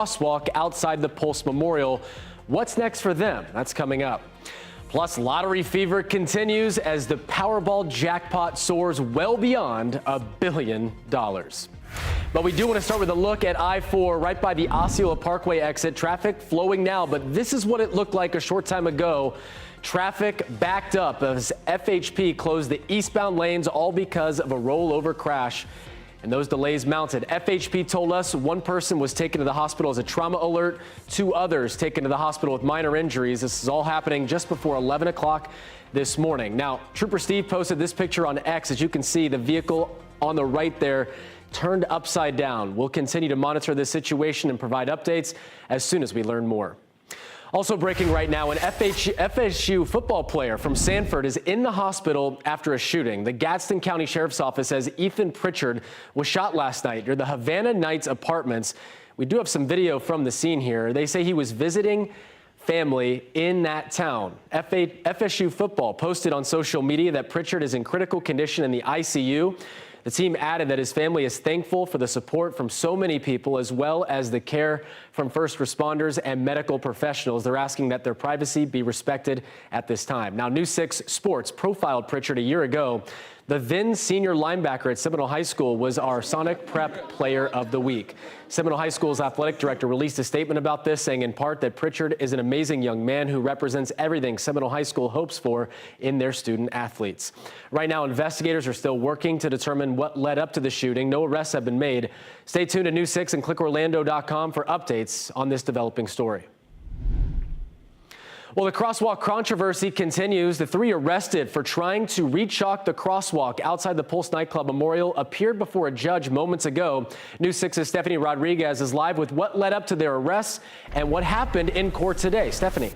crosswalk outside the Pulse Memorial. What's next for them? That's coming up. Plus, lottery fever continues as the Powerball jackpot soars well beyond $1 billion. But we do want to start with a look at I-4 right by the Osceola Parkway exit. Traffic flowing now, but this is what it looked like a short time ago. Traffic backed up as FHP closed the eastbound lanes, all because of a rollover crash. And those delays mounted. FHP told us one person was taken to the hospital as a trauma alert, 2 others taken to the hospital with minor injuries. This is all happening just before 11 o'clock this morning. Now, Trooper Steve posted this picture on X. As you can see, the vehicle on the right there turned upside down. We'll continue to monitor this situation and provide updates as soon as we learn more. Also breaking right now, an FSU football player from Sanford is in the hospital after a shooting. The Gadsden County Sheriff's Office says Ethan Pritchard was shot last night near the Havana Nights apartments. We do have some video from the scene here. They say he was visiting family in that town. FSU football posted on social media that Pritchard is in critical condition in the ICU. The team added that his family is thankful for the support from so many people, as well as the care from first responders and medical professionals. They're asking that their privacy be respected at this time. Now, News 6 Sports profiled Pritchard a year ago. The then senior linebacker at Seminole High School was our Sonic Prep Player of the Week. Seminole High School's athletic director released a statement about this, saying in part that Pritchard is an amazing young man who represents everything Seminole High School hopes for in their student athletes. Right now, investigators are still working to determine what led up to the shooting. No arrests have been made. Stay tuned to News 6 and clickorlando.com for updates on this developing story. Well, the crosswalk controversy continues. The 3 arrested for trying to re-chalk the crosswalk outside the Pulse nightclub memorial appeared before a judge moments ago. News 6's Stephanie Rodriguez is live with what led up to their arrests and what happened in court today. Stephanie.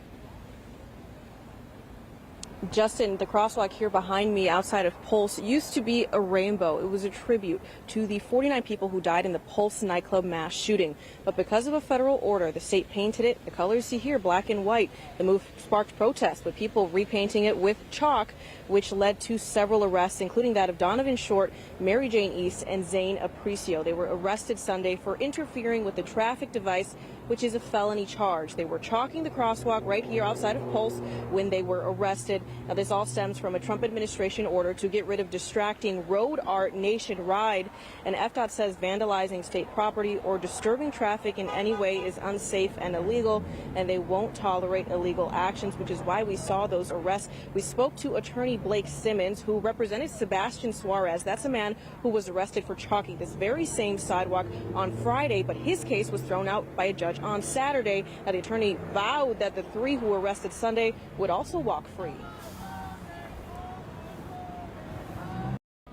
Justin, the crosswalk here behind me outside of Pulse used to be a rainbow. It was a tribute to the 49 people who died in the Pulse nightclub mass shooting. But because of a federal order, the state painted it the colors you see here, black and white. The move sparked protests, with people repainting it with chalk, which led to several arrests, including that of Donovan Short, Mary Jane East, and Zane Aparicio. They were arrested Sunday for interfering with the traffic device, which is a felony charge. They were chalking the crosswalk right here outside of Pulse when they were arrested. Now, this all stems from a Trump administration order to get rid of distracting road art nationwide. And FDOT says vandalizing state property or disturbing traffic in any way is unsafe and illegal, and they won't tolerate illegal actions, which is why we saw those arrests. We spoke to attorney Blake Simmons, who represented Sebastian Suarez. That's a man who was arrested for chalking this very same sidewalk on Friday, but his case was thrown out by a judge on Saturday. Now, the attorney vowed that the 3 who were arrested Sunday would also walk free.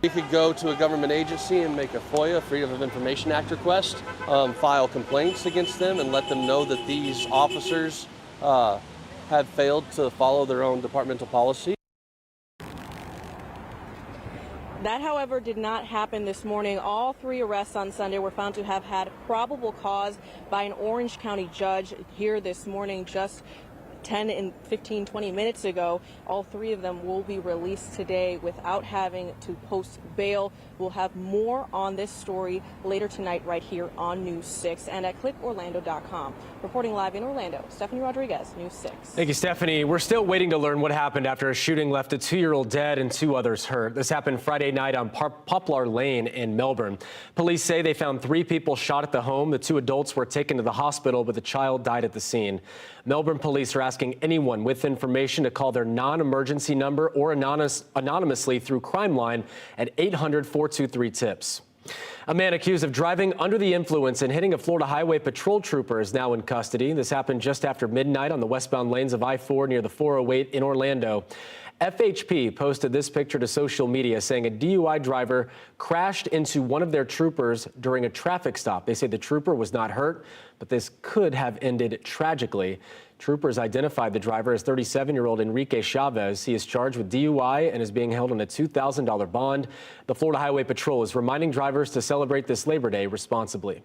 You could go to a government agency and make a FOIA, Freedom of Information Act request, file complaints against them and let them know that these officers have failed to follow their own departmental policy. That, however, did not happen this morning. All 3 arrests on Sunday were found to have had probable cause by an Orange County judge here this morning, just 10 and 15, 20 minutes ago. All 3 of them will be released today without having to post bail. We'll have more on this story later tonight right here on News 6 and at clickorlando.com. Reporting live in Orlando, Stephanie Rodriguez, News 6. Thank you, Stephanie. We're still waiting to learn what happened after a shooting left a 2-year-old dead and 2 others hurt. This happened Friday night on Poplar Lane in Melbourne. Police say they found 3 people shot at the home. The 2 adults were taken to the hospital, but the child died at the scene. Melbourne police are asking anyone with information to call their non-emergency number or anonymously through Crime Line at 800-423-TIPS. A man accused of driving under the influence and hitting a Florida Highway Patrol trooper is now in custody. This happened just after midnight on the westbound lanes of I-4 near the 408 in Orlando. FHP posted this picture to social media saying a DUI driver crashed into one of their troopers during a traffic stop. They say the trooper was not hurt, but this could have ended tragically. Troopers identified the driver as 37-year-old Enrique Chavez. He is charged with DUI and is being held on a $2,000 bond. The Florida Highway Patrol is reminding drivers to celebrate this Labor Day responsibly.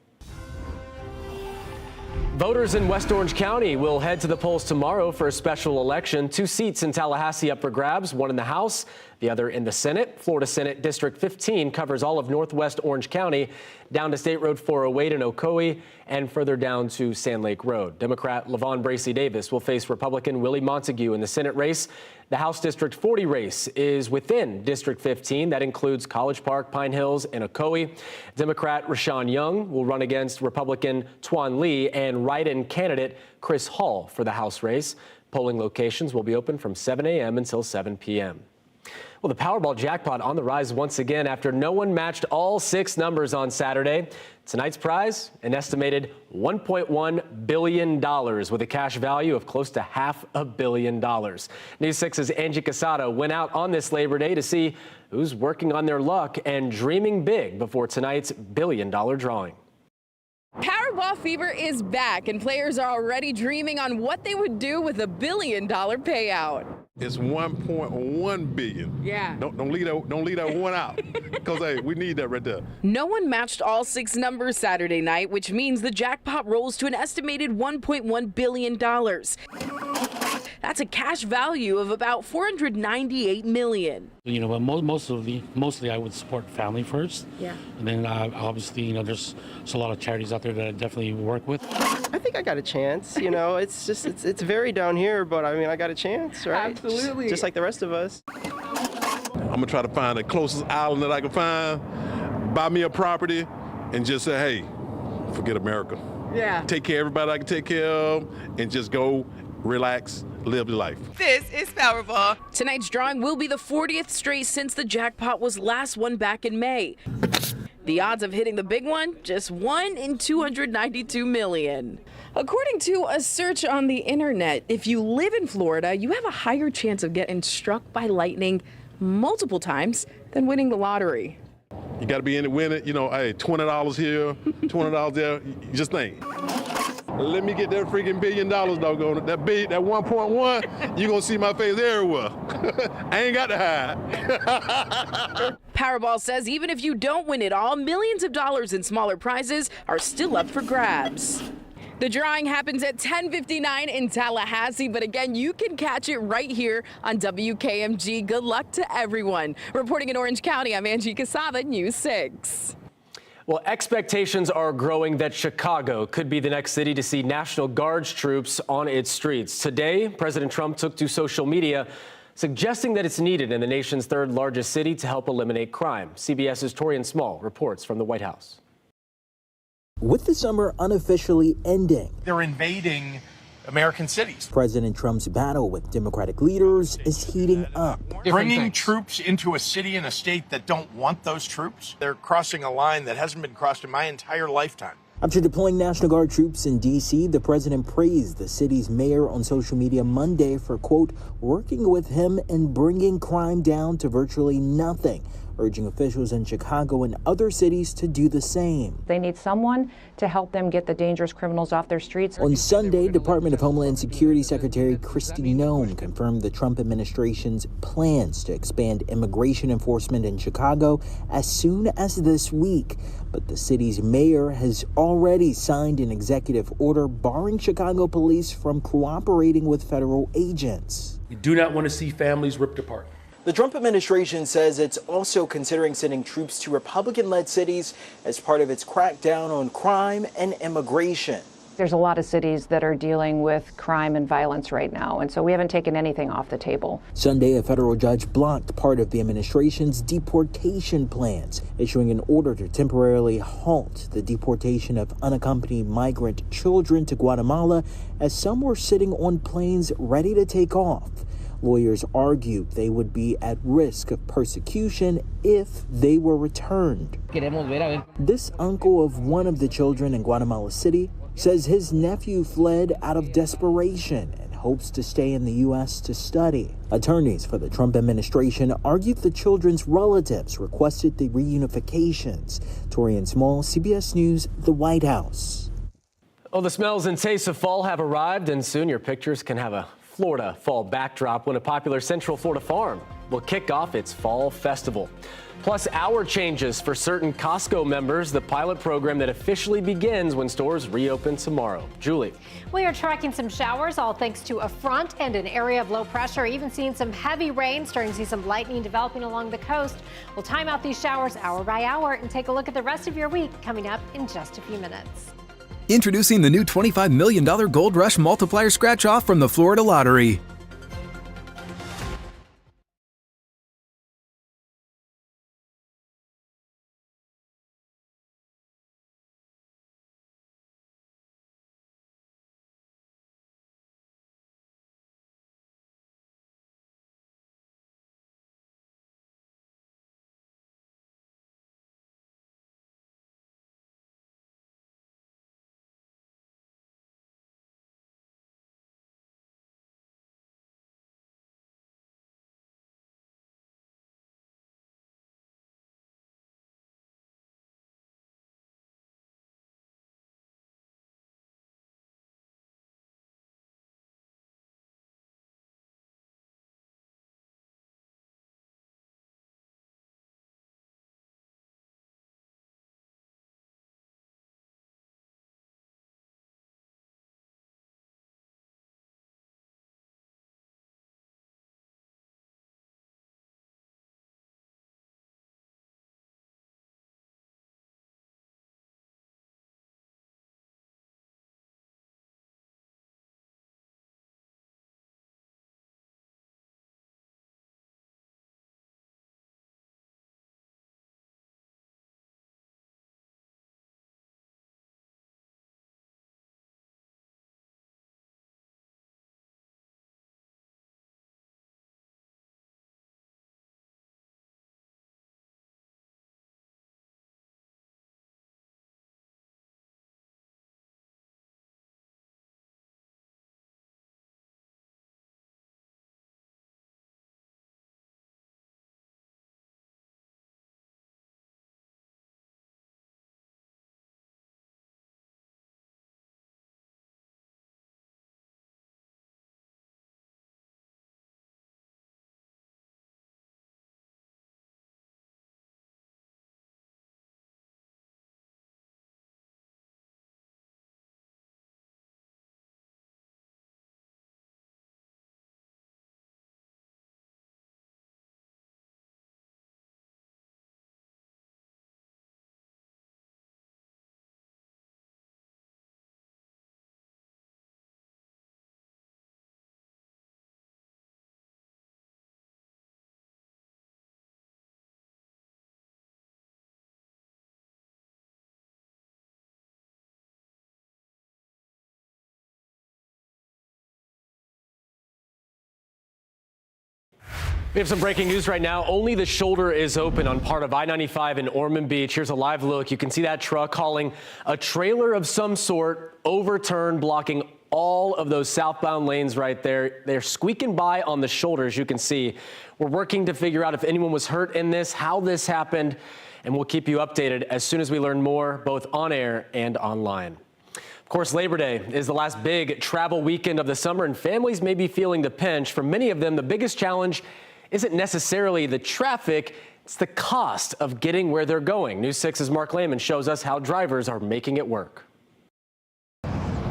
Voters in West Orange County will head to the polls tomorrow for a special election. 2 seats in Tallahassee up for grabs, one in the House, The other in the Senate. Florida Senate District 15 covers all of northwest Orange County, down to State Road 408 in Ocoee, and further down to Sand Lake Road. Democrat LaVon Bracey Davis will face Republican Willie Montague in the Senate race. The House District 40 race is within District 15. That includes College Park, Pine Hills, and Ocoee. Democrat Rashawn Young will run against Republican Tuan Lee and write-in candidate Chris Hall for the House race. Polling locations will be open from 7 a.m. until 7 p.m. Well, the Powerball jackpot on the rise once again after no one matched all 6 numbers on Saturday. Tonight's prize, an estimated $1.1 billion with a cash value of close to $500 million. News 6's Angie Casado went out on this Labor Day to see who's working on their luck and dreaming big before tonight's billion-dollar drawing. Powerball fever is back, and players are already dreaming on what they would do with a billion-dollar payout. It's 1.1 billion. Yeah. Don't leave that one out, because hey, we need that right there. No one matched all 6 numbers Saturday night, which means the jackpot rolls to an estimated $1.1 billion. That's a cash value of about $498 million. You know, but mostly I would support family first. Yeah. And then obviously, you know, there's a lot of charities out there that I definitely work with. I think I got a chance. You know, it's very down here, but I mean, I got a chance, right? Absolutely. Just like the rest of us. I'm gonna try to find the closest island that I can find, buy me a property, and just say, hey, forget America. Yeah. Take care of everybody I can take care of, and just go relax, live your life. This is Powerball. Tonight's drawing will be the 40th straight since the jackpot was last won back in May. The odds of hitting the big one, just 1 in 292 million. According to a search on the internet, if you live in Florida, you have a higher chance of getting struck by lightning multiple times than winning the lottery. You got to be in to win it. You know, hey, $20 here, $20 there. You just think. Let me get that freaking $1 billion, doggone it. That 1.1, you're going to see my face everywhere. I ain't got to hide. Powerball says even if you don't win it all, millions of dollars in smaller prizes are still up for grabs. The drawing happens at 10:59 in Tallahassee, but again, you can catch it right here on WKMG. Good luck to everyone. Reporting in Orange County, I'm Angie Casada, News 6. Well, expectations are growing that Chicago could be the next city to see National Guard troops on its streets. Today, President Trump took to social media suggesting that it's needed in the nation's third largest city to help eliminate crime. CBS's Torian Small reports from the White House. With the summer unofficially ending, they're invading American cities. President Trump's battle with Democratic leaders is heating up. Bringing troops into a city and a state that don't want those troops, they're crossing a line that hasn't been crossed in my entire lifetime. After deploying National Guard troops in D.C., the president praised the city's mayor on social media Monday for, quote, working with him and bringing crime down to virtually nothing, urging officials in Chicago and other cities to do the same. They need someone to help them get the dangerous criminals off their streets. On Sunday, Department of Homeland Security Secretary Kristi Noem confirmed the Trump administration's plans to expand immigration enforcement in Chicago as soon as this week. But the city's mayor has already signed an executive order barring Chicago police from cooperating with federal agents. We do not want to see families ripped apart. The Trump administration says it's also considering sending troops to Republican-led cities as part of its crackdown on crime and immigration. There's a lot of cities that are dealing with crime and violence right now, and so we haven't taken anything off the table. Sunday, a federal judge blocked part of the administration's deportation plans, issuing an order to temporarily halt the deportation of unaccompanied migrant children to Guatemala as some were sitting on planes ready to take off. Lawyers argued they would be at risk of persecution if they were returned. This uncle of one of the children in Guatemala City says his nephew fled out of desperation and hopes to stay in the U.S. to study. Attorneys for the Trump administration argued the children's relatives requested the reunifications. Torian Small, CBS News, the White House. Well, the smells and tastes of fall have arrived, and soon your pictures can have a Florida fall backdrop when a popular Central Florida farm will kick off its fall festival. Plus, hour changes for certain Costco members, the pilot program that officially begins when stores reopen tomorrow. Julie. We are tracking some showers, all thanks to a front and an area of low pressure. Even seeing some heavy rain, starting to see some lightning developing along the coast. We'll time out these showers hour by hour and take a look at the rest of your week coming up in just a few minutes. Introducing the new $25 million Gold Rush Multiplier Scratch-Off from the Florida Lottery. We have some breaking news right now. Only the shoulder is open on part of I-95 in Ormond Beach. Here's a live look. You can see that truck hauling a trailer of some sort overturned, blocking all of those southbound lanes right there. They're squeaking by on the shoulder, as you can see. We're working to figure out if anyone was hurt in this, how this happened, and we'll keep you updated as soon as we learn more, both on air and online. Of course, Labor Day is the last big travel weekend of the summer, and families may be feeling the pinch. For many of them, the biggest challenge isn't necessarily the traffic, it's the cost of getting where they're going. News 6's Mark Lehman shows us how drivers are making it work.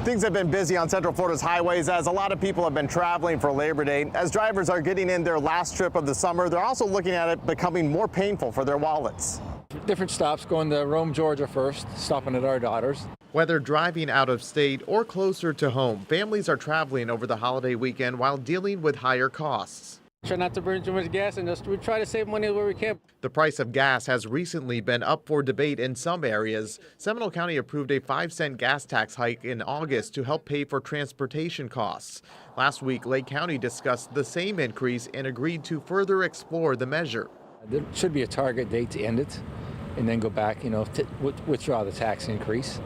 Things have been busy on Central Florida's highways as a lot of people have been traveling for Labor Day. As drivers are getting in their last trip of the summer, they're also looking at it becoming more painful for their wallets. Different stops, going to Rome, Georgia first, stopping at our daughters. Whether driving out of state or closer to home, families are traveling over the holiday weekend while dealing with higher costs. Try not to burn too much gas and we try to save money where we can. The price of gas has recently been up for debate in some areas. Seminole County approved a 5-cent gas tax hike in August to help pay for transportation costs. Last week, Lake County discussed the same increase and agreed to further explore the measure. There should be a target date to end it and then go back, to withdraw the tax increase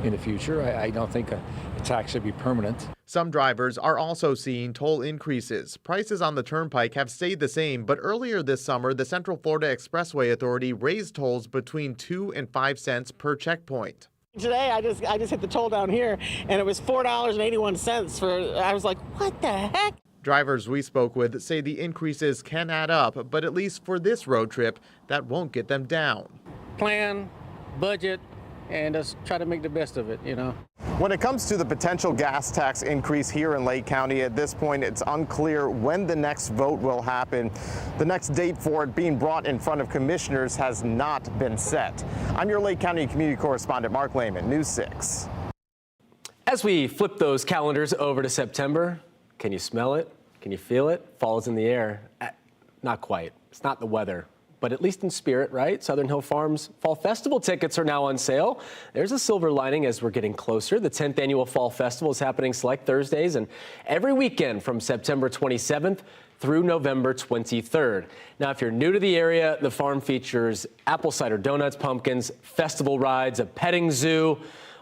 in the future. I don't think a tax should be permanent. Some drivers are also seeing toll increases. Prices on the turnpike have stayed the same, but earlier this summer, the Central Florida Expressway Authority raised tolls between 2 and 5 cents per checkpoint. Today, I just hit the toll down here, and it was $4.81 I was like, what the heck? Drivers we spoke with say the increases can add up, but at least for this road trip, that won't get them down. Plan, budget, and just try to make the best of it, you know. When it comes to the potential gas tax increase here in Lake County, at this point, it's unclear when the next vote will happen. The next date for it being brought in front of commissioners has not been set. I'm your Lake County community correspondent, Mark Lehman, News 6. As we flip those calendars over to September, can you smell it? Can you feel it? Fall is in the air. Not quite. It's not the weather, but at least in spirit, right? Southern Hill Farms Fall Festival tickets are now on sale. There's a silver lining as we're getting closer. The 10th annual Fall Festival is happening select Thursdays and every weekend from September 27th through November 23rd. Now, if you're new to the area, the farm features apple cider donuts, pumpkins, festival rides, a petting zoo,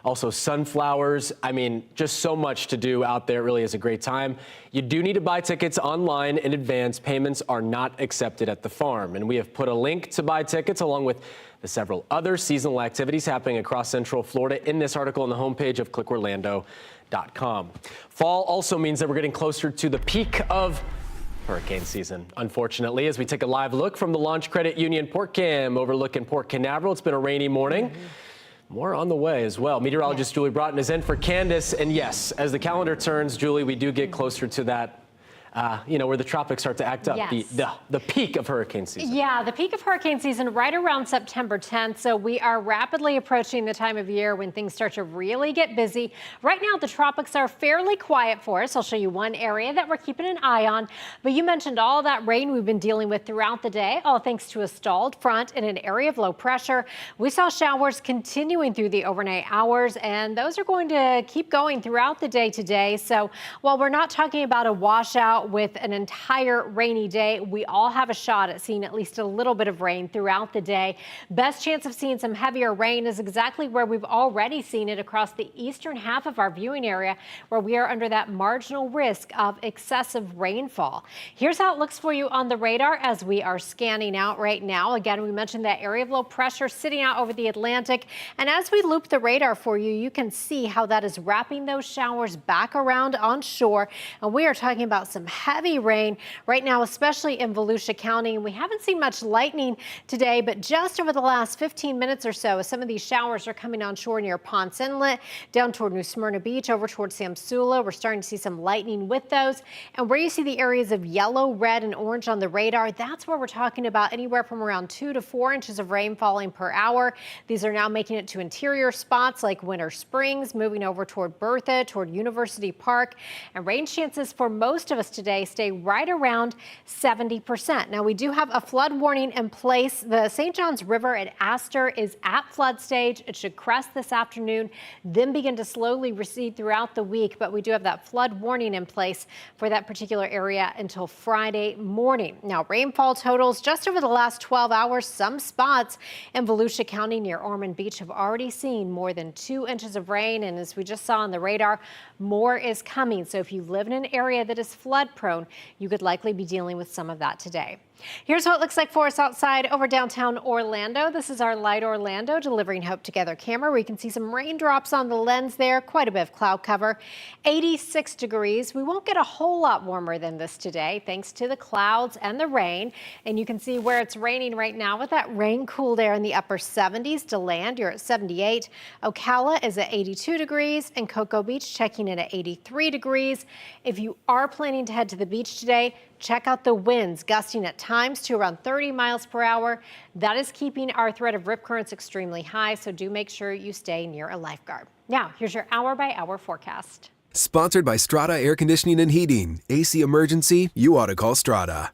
also sunflowers. I mean, just so much to do out there. It really is a great time. You do need to buy tickets online in advance. Payments are not accepted at the farm. And we have put a link to buy tickets along with the several other seasonal activities happening across Central Florida in this article on the homepage of clickorlando.com. Fall also means that we're getting closer to the peak of hurricane season, unfortunately, as we take a live look from the Launch Credit Union Port Cam overlooking Port Canaveral. It's been a rainy morning. More on the way as well. Meteorologist Julie Broughton is in for Candace. And yes, as the calendar turns, Julie, we do get closer to that, where the tropics start to act up, Yes. the peak of hurricane season. Yeah, the peak of hurricane season right around September 10th. So we are rapidly approaching the time of year when things start to really get busy. Right now, the tropics are fairly quiet for us. I'll show you one area that we're keeping an eye on. But you mentioned all that rain we've been dealing with throughout the day, all thanks to a stalled front in an area of low pressure. We saw showers continuing through the overnight hours, and those are going to keep going throughout the day today. So while we're not talking about a washout with an entire rainy day, we all have a shot at seeing at least a little bit of rain throughout the day. Best chance of seeing some heavier rain is exactly where we've already seen it across the eastern half of our viewing area, where we are under that marginal risk of excessive rainfall. Here's how it looks for you on the radar as we are scanning out right now. Again, we mentioned that area of low pressure sitting out over the Atlantic. And as we loop the radar for you, you can see how that is wrapping those showers back around on shore. And we are talking about some heavy rain right now, especially in Volusia County. And we haven't seen much lightning today, but just over the last 15 minutes or so, as some of these showers are coming on shore near Ponce Inlet, down toward New Smyrna Beach, over toward Samsula, we're starting to see some lightning with those. And where you see the areas of yellow, red, and orange on the radar, that's where we're talking about anywhere from around 2 to 4 inches of rain falling per hour. These are now making it to interior spots like Winter Springs, moving over toward Bertha, toward University Park. And rain chances for most of us today stay right around 70%. Now, we do have a flood warning in place. The St. Johns River at Astor is at flood stage. It should crest this afternoon, then begin to slowly recede throughout the week. But we do have that flood warning in place for that particular area until Friday morning. Now, rainfall totals just over the last 12 hours, some spots in Volusia County near Ormond Beach have already seen more than 2 inches of rain. And as we just saw on the radar, more is coming. So if you live in an area that is flood prone, you could likely be dealing with some of that today. Here's what it looks like for us outside over downtown Orlando. This is our Light Orlando Delivering Hope Together camera, where you can see some raindrops on the lens there, quite a bit of cloud cover. 86 degrees. We won't get a whole lot warmer than this today, thanks to the clouds and the rain. And you can see where it's raining right now with that rain cooled air in the upper 70s. DeLand, you're at 78. Ocala is at 82 degrees, and Cocoa Beach checking in at 83 degrees. If you are planning to head to the beach today, check out the winds gusting at times to around 30 miles per hour. That is keeping our threat of rip currents extremely high, so do make sure you stay near a lifeguard. Now, here's your hour-by-hour forecast. Sponsored by Strata Air Conditioning and Heating. AC emergency, you ought to call Strata.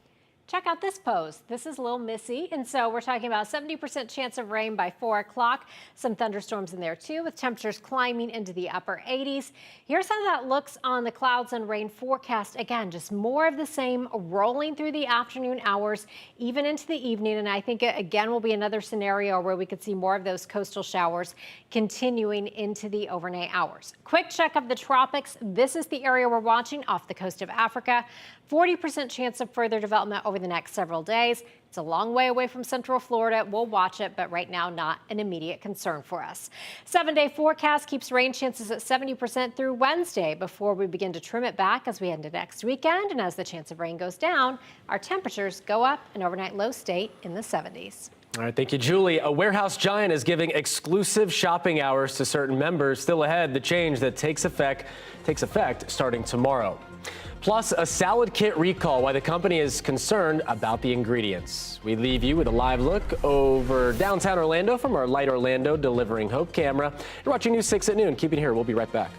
Check out this pose. This is Lil Missy, and so we're talking about a 70% chance of rain by 4 o'clock. Some thunderstorms in there too, with temperatures climbing into the upper 80s. Here's how that looks on the clouds and rain forecast. Again, just more of the same rolling through the afternoon hours, even into the evening. And I think it again will be another scenario where we could see more of those coastal showers continuing into the overnight hours. Quick check of the tropics. This is the area we're watching off the coast of Africa. 40% chance of further development over over the next several days. It's a long way away from Central Florida. We'll watch it, but right now, not an immediate concern for us. 7-day forecast keeps rain chances at 70% through Wednesday before we begin to trim it back as we head into next weekend. And as the chance of rain goes down, our temperatures go up, an overnight low stay in the 70s. All right, thank you, Julie. A warehouse giant is giving exclusive shopping hours to certain members. Still ahead, the change that takes effect starting tomorrow. Plus, a salad kit recall, why the company is concerned about the ingredients. We leave you with a live look over downtown Orlando from our Light Orlando Delivering Hope camera. You're watching News 6 at noon. Keep it here. We'll be right back.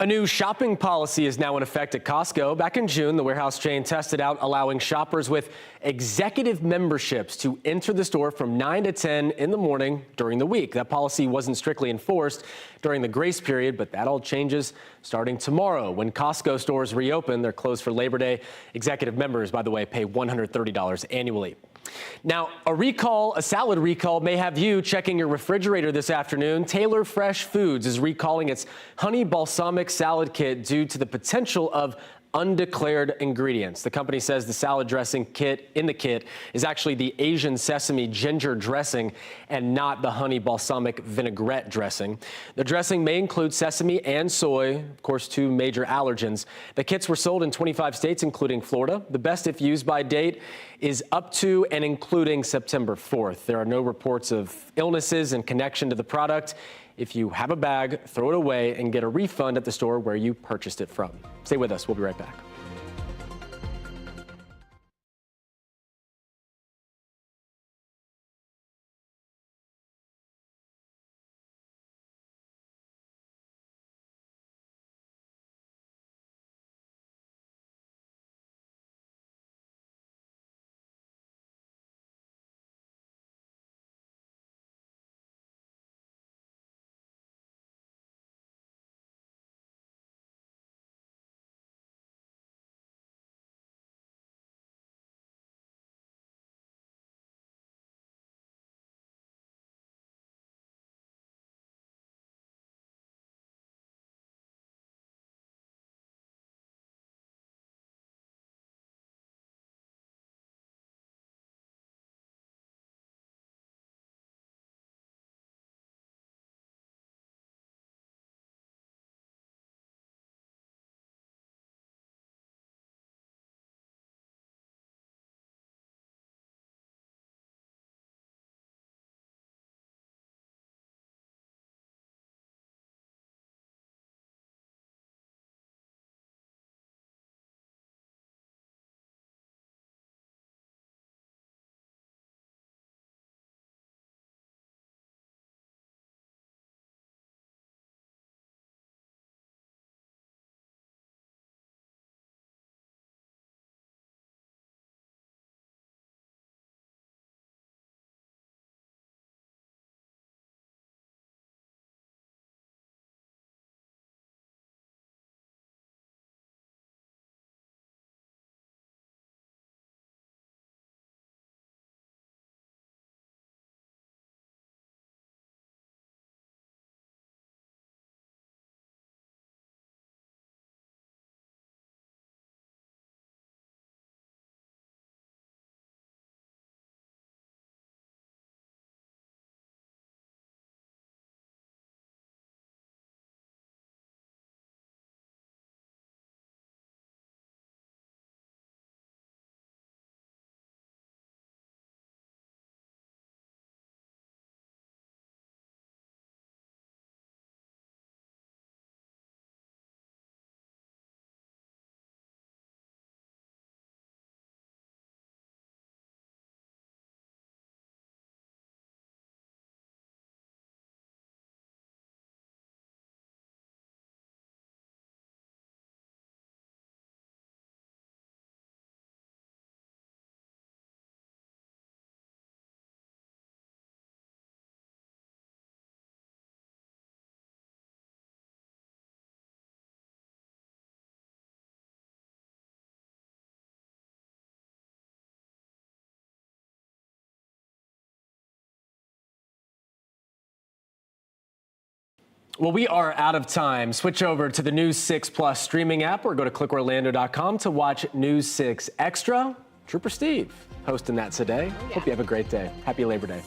A new shopping policy is now in effect at Costco. Back in June, the warehouse chain tested out allowing shoppers with executive memberships to enter the store from 9 to 10 in the morning during the week. That policy wasn't strictly enforced during the grace period, but that all changes starting tomorrow. When Costco stores reopen, they're closed for Labor Day. Executive members, by the way, pay $130 annually. Now, a salad recall may have you checking your refrigerator this afternoon. Taylor Fresh Foods is recalling its honey balsamic salad kit due to the potential of undeclared ingredients. The company says the salad dressing kit is actually the Asian sesame ginger dressing and not the honey balsamic vinaigrette dressing. The dressing may include sesame and soy, of course, two major allergens. The kits were sold in 25 states, including Florida. The best if used by date is up to and including September 4th. There are no reports of illnesses in connection to the product. If you have a bag, throw it away and get a refund at the store where you purchased it from. Stay with us. We'll be right back. Well, we are out of time. Switch over to the News 6 Plus streaming app or go to clickorlando.com to watch News 6 Extra. Trooper Steve hosting that today. Hope you have a great day. Happy Labor Day.